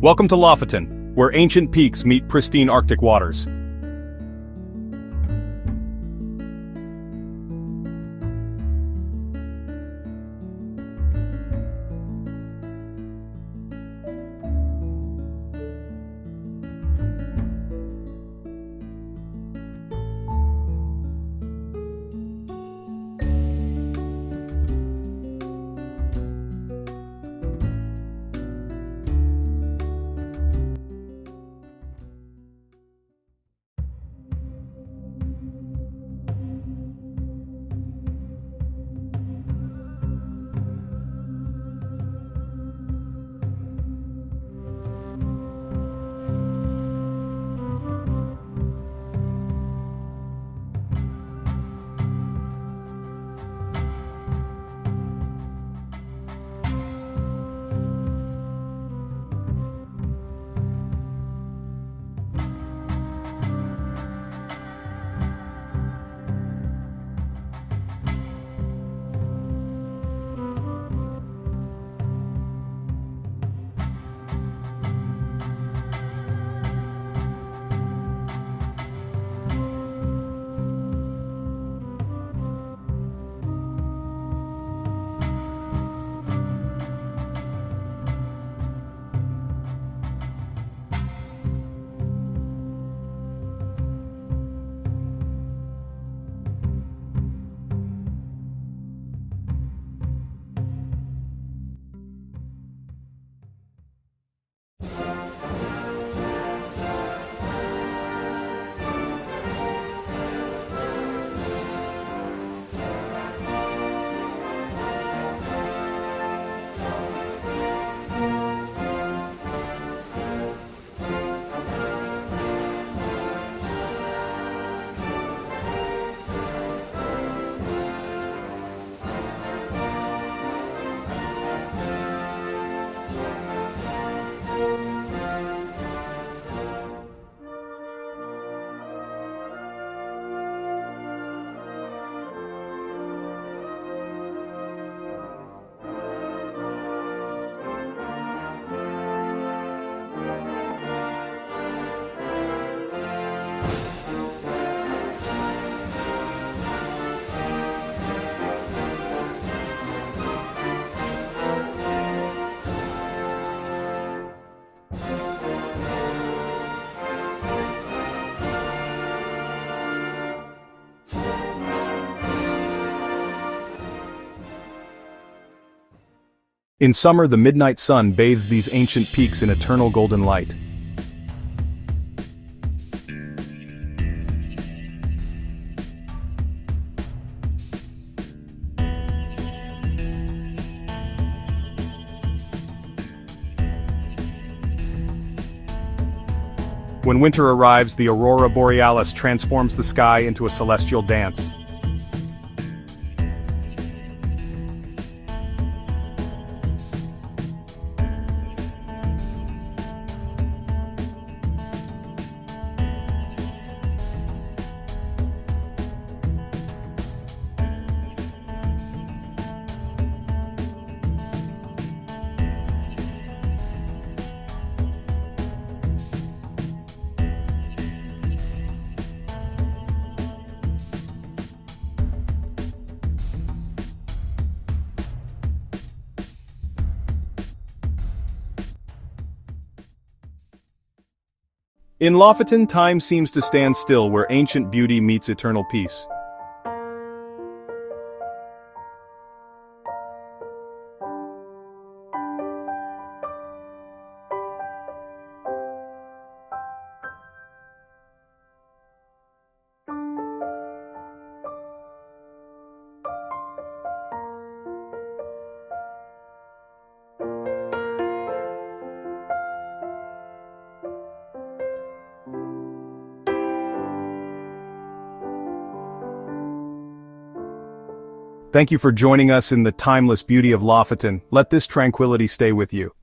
Welcome to Lofoten, where ancient peaks meet pristine Arctic waters. In summer, the midnight sun bathes these ancient peaks in eternal golden light. When winter arrives, the aurora borealis transforms the sky into a celestial dance. In Lofoten, time seems to stand still where ancient beauty meets eternal peace. Thank you for joining us in the timeless beauty of Lofoten. Let this tranquility stay with you.